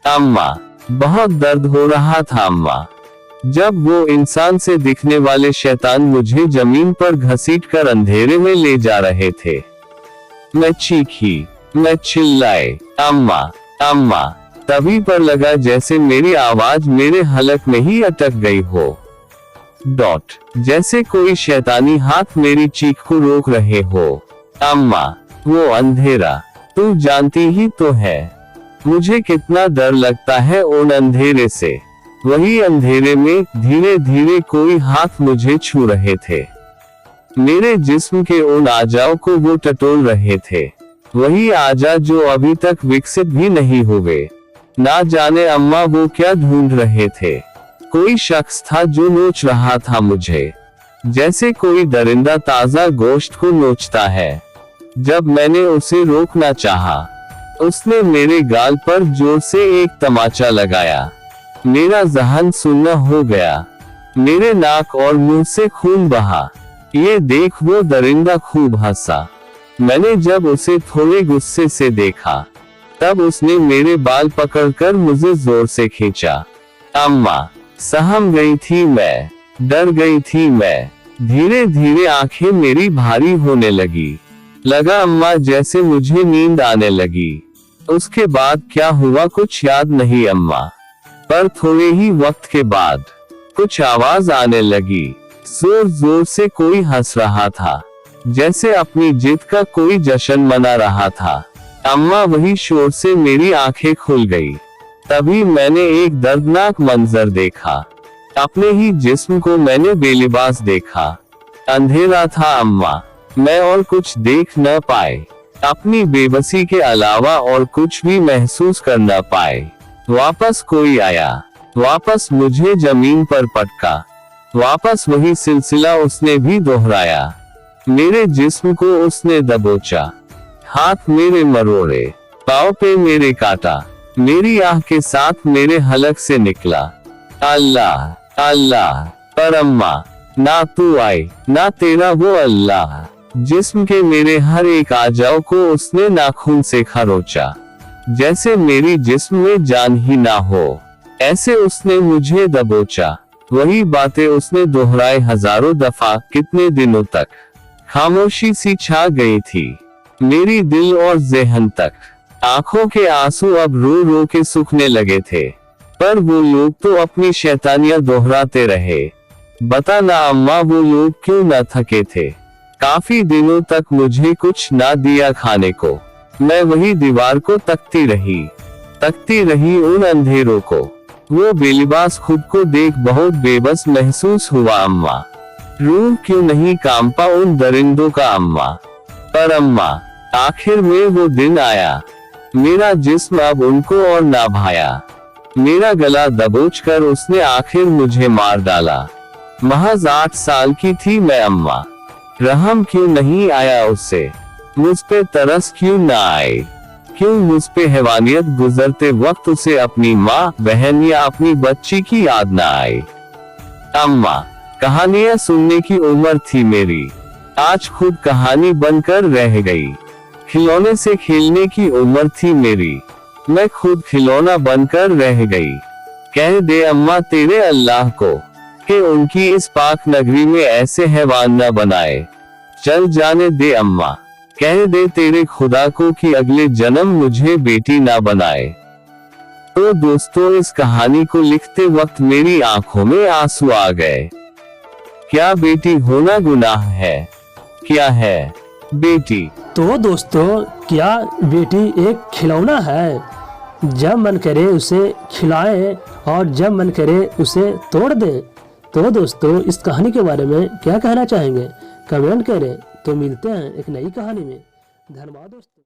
अम्मा, बहुत दर्द हो रहा था अम्मा। जब वो इंसान से दिखने वाले शैतान मुझे जमीन पर घसीटकर अंधेरे में ले जा रहे थे। मैं चीखी, मैं चिल्लाए, अम्मा, अम्मा। तभी पर लगा जैसे मेरी आवाज मेरे हलक में ही अटक गई हो। जैसे कोई शैतानी हाथ मेरी चीख को रोक रहे हो। अम्मा, वो अंधेरा, तू जानती ही तो है मुझे कितना डर लगता है उन अंधेरे से। वही अंधेरे में धीरे धीरे कोई हाथ मुझे छू रहे थे। मेरे जिस्म के उन आजाओं को वो टटोल रहे थे। वही आजा जो अभी तक विकसित भी नहीं हुए। ना जाने अम्मा वो क्या ढूंढ रहे थे। कोई शख्स था जो नोच रहा था मुझे, जैसे कोई दरिंदा ताजा गोश्त को नोचता है। जब मैंने उसे रोकना चाहा, उसने मेरे गाल पर जोर से एक तमाचा लगाया। मेरा जहन सुन्न हो गया। मेरे नाक और मुंह से खून बहा। ये देख वो दरिंदा खूब हंसा। मैंने जब उसे थोड़े गुस्से से देखा, तब उसने मेरे बाल पकड़कर मुझे जोर से खींचा। अम्मा, सहम गई थी मैं, डर गई थी मैं। धीरे धीरे आंखें मेरी भारी होने लगी। लगा अम्मा जैसे मुझे नींद आने लगी। उसके बाद क्या हुआ कुछ याद नहीं अम्मा, पर थोड़े ही वक्त के बाद कुछ आवाज आने लगी। जोर जोर से कोई हंस रहा था, जैसे अपनी जीत का कोई जश्न मना रहा था। अम्मा, वही शोर से मेरी आंखें खुल गई। तभी मैंने एक दर्दनाक मंजर देखा। अपने ही जिस्म को मैंने बेलिबास देखा। अंधेरा था अम्मा, मैं और कुछ देख न पाए। अपनी बेबसी के अलावा और कुछ भी महसूस कर न पाए। वापस कोई आया, वापस मुझे जमीन पर पटका। वापस वही सिलसिला उसने भी दोहराया। मेरे जिस्म को उसने दबोचा। हाथ मेरे मरोड़े, पाँव पे मेरे काटा। मेरी आह के साथ मेरे हलक से निकला, अल्लाह, अल्लाह। पर अम्मा, ना तू आई, ना तेरा वो अल्लाह। जिस्म के मेरे हर एक आजाओं को उसने नाखून से खरोचा। जैसे मेरी जिस्म में जान ही ना हो, ऐसे उसने मुझे दबोचा। वही बातें उसने दोहराए हजारों दफा। कितने दिनों तक खामोशी सी छा गई थी मेरी दिल और ज़हन तक। आंखों के आंसू अब रो रो के सूखने लगे थे। पर वो लोग तो अपनी शैतानियां दोहराते रहे। बता ना अम्मा, वो लोग क्यों ना थके थे। काफी दिनों तक मुझे कुछ ना दिया खाने को। मैं वही दीवार को तकती रही उन अंधेरों को। वो बेलिबास खुद को देख बहुत बेबस महसूस हुआ अम्मा। रूह क्यों नहीं कांपा उन दरिंदों का अम्मा। पर अम्मा, आखिर में वो दिन आया। मेरा जिस्म अब उनको और ना भाया। मेरा गला दबोचकर उसने आखिर मुझे मार डाला। महज 8 साल की थी मैं अम्मा। रहम क्यों नहीं आया उससे। मुझ पे तरस क्यों ना आए। क्यों मुझ पे हैवानियत गुजरते वक्त उसे अपनी माँ, बहन या अपनी बच्ची की याद ना आए। अम्मा, कहानियां सुनने की उम्र थी मेरी, आज खुद कहानी बनकर रह गई। खिलौने से खेलने की उम्र थी मेरी, मैं खुद खिलौना बनकर रह गई। कह दे अम्मा तेरे अल्लाह को कि उनकी इस पाक नगरी में ऐसे हैवान न बनाए। चल जाने दे अम्मा, कह दे तेरे खुदा को कि अगले जन्म मुझे बेटी ना बनाए। तो दोस्तों, इस कहानी को लिखते वक्त मेरी आंखों में आंसू आ गए। क्या बेटी होना गुनाह है? क्या है बेटी? तो दोस्तों, क्या बेटी एक खिलौना है? जब मन करे उसे खिलाएं और जब मन करे उसे तोड़ दें। तो दोस्तों, इस कहानी के बारे में क्या कहना चाहेंगे? कमेंट करें। तो मिलते हैं एक नई कहानी में। धन्यवाद दोस्तों।